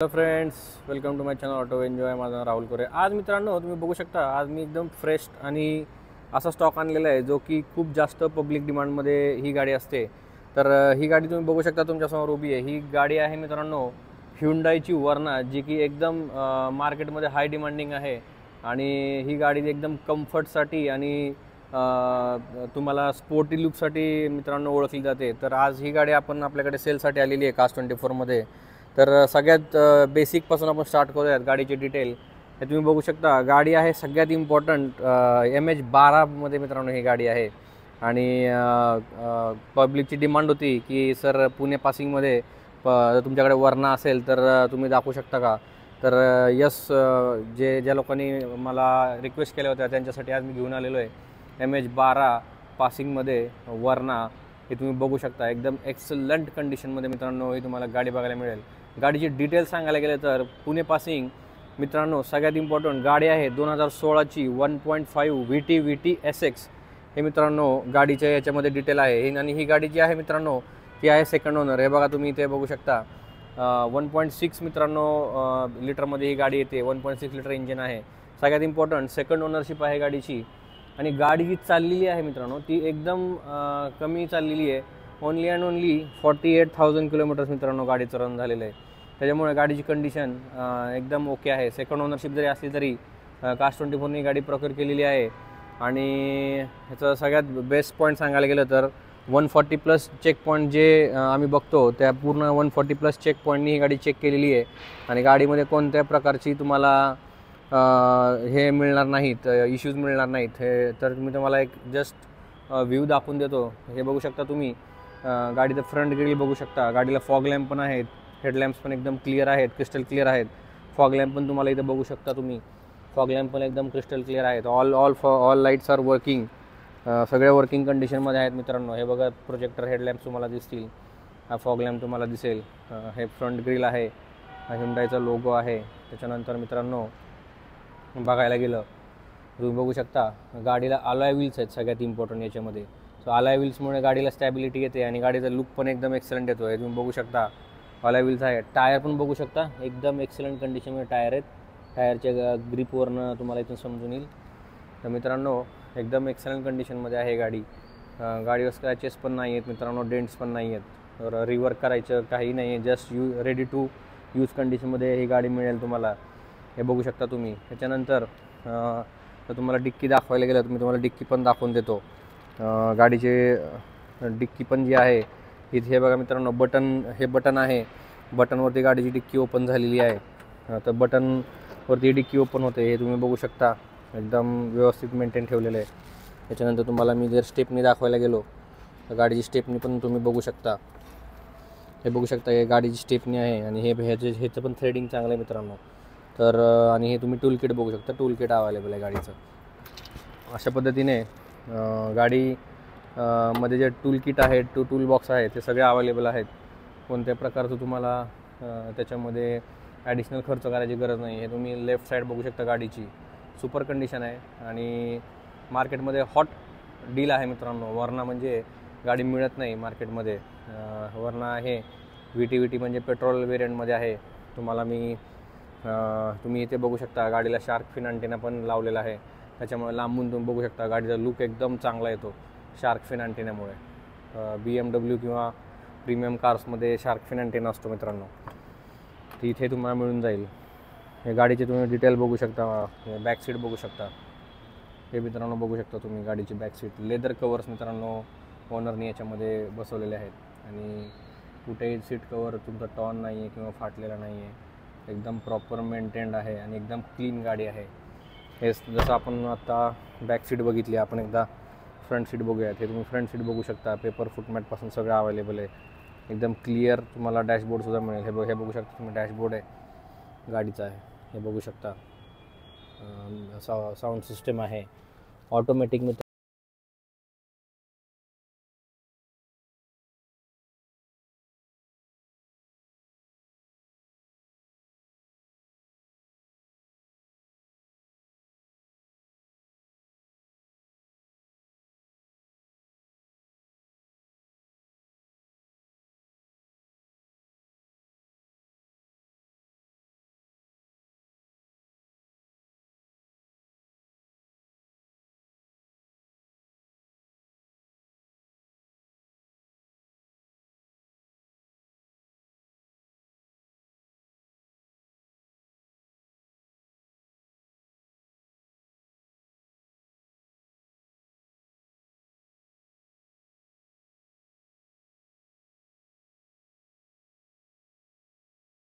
Hello friends, welcome to my channel auto enjoy. माझा राहुल कोरे. आज मित्रांनो तुम्ही बघू शकता, आज मी एकदम फ्रेश आणि असा स्टॉक आणलेला आहे जो की खूप जास्त पब्लिक डिमांडमध्ये ही गाडी असते. तर ही गाडी तुम्ही बघू शकता तुमच्यासमोर उभी आहे. ही गाडी आहे मित्रांनो ह्युंडाईची वर्ना, जी की एकदम मार्केटमध्ये हाय डिमांडिंग आहे. आणि ही गाडी एकदम कम्फर्टसाठी आणि तुम्हाला स्पोर्टी लुकसाठी मित्रांनो ओळखली जाते. तर आज ही गाडी आपण आपल्याकडे सेलसाठी आलेली आहे कास्ट 24मध्ये. तर सगळ्यात बेसिकपासून आपण स्टार्ट करूयात. गाडीची डिटेल हे तुम्ही बघू शकता. गाडी आहे सगळ्यात इम्पॉर्टंट MH12मध्ये मित्रांनो ही गाडी आहे. आणि पब्लिकची डिमांड होती की सर पुणे पासिंगमध्ये तुमच्याकडे वर्ना असेल तर तुम्ही दाखवू शकता का. तर ज्या लोकांनी मला रिक्वेस्ट केल्या होत्या त्यांच्यासाठी आज मी घेऊन आलेलो आहे MH12 पासिंगमध्ये वर्ना. हे तुम्ही बघू शकता एकदम एक्सलंट कंडिशनमध्ये मित्रांनो ही तुम्हाला गाडी बघायला मिळेल. गाडीची डिटेल सांगायला गेले तर पुणे पासिंग मित्रांनो सगळ्यात इम्पॉर्टंट गाडी आहे 2016ची 1.5 VT SX. हे मित्रांनो गाडीच्या याच्यामध्ये डिटेल आहे. आणि ही गाडी जी आहे मित्रांनो ती आहे सेकंड ओनर. हे बघा तुम्ही इथे बघू शकता 1.6 मित्रांनो लिटरमध्ये ही गाडी येते. 1.6 लिटर इंजिन आहे. सगळ्यात इम्पॉर्टंट सेकंड ओनरशिप आहे गाडीची. आणि गाडी जी चाललेली आहे मित्रांनो ती एकदम कमी चाललेली आहे. ओनली अँड ओनली 48,000 किलोमीटर्स मित्रांनो गाडीचं रन झालेलं आहे. त्याच्यामुळे गाडीची कंडिशन एकदम ओके आहे. सेकंड ओनरशिप जरी असली तरी कास्ट 24नी गाडी प्रोक्युअर केलेली आहे. आणि ह्याचं सगळ्यात बेस्ट पॉईंट सांगायला गेलं तर 140+ चेक पॉईंट जे आम्ही बघतो त्या पूर्ण 140+ चेक पॉईंटनी ही गाडी चेक केलेली आहे. आणि गाडीमध्ये कोणत्या प्रकारची तुम्हाला हे मिळणार नाहीत, इश्यूज मिळणार नाहीत. हे तर मी तुम्हाला एक जस्ट व्ह्यू दाखवून देतो. हे बघू शकता तुम्ही गाडीचं फ्रंट ग्रिल बघू शकता. गाडीला फॉग लॅम्प पण आहेत. हेडलॅम्प्स पण एकदम क्लिअर आहेत, क्रिस्टल क्लिअर आहेत. फॉग लॅम्प पण तुम्हाला इथं बघू शकता तुम्ही. फॉग लॅम्प पण एकदम क्रिस्टल क्लिअर आहेत. All lights are working. सगळ्या वर्किंग कंडिशनमध्ये आहेत मित्रांनो. हे बघा प्रोजेक्टर हेडलॅम्प तुम्हाला दिसतील. हा फॉग लॅम्प तुम्हाला दिसेल. हे फ्रंट ग्रिल आहे. हा ह्युंडाईचा लोगो आहे. त्याच्यानंतर मित्रांनो बघायला गेलं तुम्ही बघू शकता गाडीला अलॉय व्हील्स आहेत सगळ्यात इम्पॉर्टंट याच्यामध्ये. सो अलॉय व्हील्समुळे गाडीला स्टॅबिलिटी येते आणि गाडीचा लुक पण एकदम एक्सलंट येतो. हे तुम्ही बघू शकता अलॉय व्हील्स आहे. टायर पण बघू शकता एकदम एक्सलंट कंडिशनमध्ये टायर आहेत. टायरच्या ग्रिपवरनं तुम्हाला इथून समजून येईल. तर मित्रांनो एकदम एक्सलंट कंडिशनमध्ये आहे गाडी. गाडीवर स्क्रॅचेस पण नाही आहेत मित्रांनो, डेंट्स पण नाही आहेत. तर रिवर्क करायचं काही नाही आहे. जस्ट रेडी टू यूज कंडिशनमध्ये ही गाडी मिळेल तुम्हाला. हे बघू शकता तुम्ही. त्याच्यानंतर तर तुम्हाला डिक्की दाखवायला गेलं तर मी तुम्हाला डिक्की पण दाखवून देतो. गाडीचे डिक्की पण जी आहे इथे हे बघा मित्रांनो हे बटन आहे. बटनवरती गाडीची डिक्की ओपन झालेली आहे. तर बटनवरती डिक्की ओपन होते. हे तुम्ही बघू शकता एकदम व्यवस्थित मेंटेन ठेवलेलं आहे. त्याच्यानंतर तुम्हाला मी जर स्टेपनी दाखवायला गेलो तर गाडीची स्टेपनी पण तुम्ही बघू शकता. हे बघू शकता हे गाडीची स्टेपनी आहे. आणि ह्याचं पण थ्रेडिंग चांगलं आहे मित्रांनो. तर आणि हे तुम्ही टूल किट बघू शकता. टूल किट अवेलेबल आहे गाडीचं. अशा पद्धतीने गाडी मध्ये जे टूल किट आहे टूल बॉक्स आहे ते सगळे अवेलेबल आहेत. कोणत्या प्रकारचं तुम्हाला त्याच्यामध्ये ॲडिशनल खर्च करायची गरज नाही. हे तुम्ही लेफ्ट साईड बघू शकता. गाडीची सुपर कंडिशन आहे. आणि मार्केटमध्ये हॉट डील आहे मित्रांनो. वर्ना म्हणजे गाडी मिळत नाही मार्केटमध्ये. वर्ना आहे VT म्हणजे पेट्रोल वेरियंटमध्ये आहे. तुम्ही इथे बघू शकता गाडीला शार्क फिन अँटेना पण लावलेला आहे. त्याच्यामुळे लांबून तुम्ही बघू शकता गाडीचा लुक एकदम चांगला येतो शार्क फिन अँटेनामुळे. BMW किंवा प्रीमियम कार्समध्ये शार्क फिन अँटेना असतो मित्रांनो. तर इथे तुम्हाला मिळून जाईल. हे गाडीचे तुम्ही डिटेल बघू शकता. बॅक सीट बघू शकता. हे मित्रांनो बघू शकता तुम्ही गाडीची बॅक सीट. लेदर कवर्स मित्रांनो ओनरनी याच्यामध्ये बसवलेले आहेत. आणि कुठेही सीट कवर तुमचा टॉन नाही आहे किंवा फाटलेला नाही आहे. एकदम प्रॉपर मेंटेन्ड आहे आणि एकदम क्लीन गाडी आहे. हे जसं आपण आता बॅक सीट बघितली, आपण एकदा फ्रंट सीट बघूयात. हे तुम्ही फ्रंट सीट बघू शकता. पेपर फुटमॅटपासून सगळं अवेलेबल आहे. एकदम क्लिअर तुम्हाला डॅशबोर्डसुद्धा मिळेल. हे बघू शकता तुम्ही डॅशबोर्ड आहे गाडीचा आहे. हे बघू शकता. साऊंड सिस्टम आहे ऑटोमॅटिक.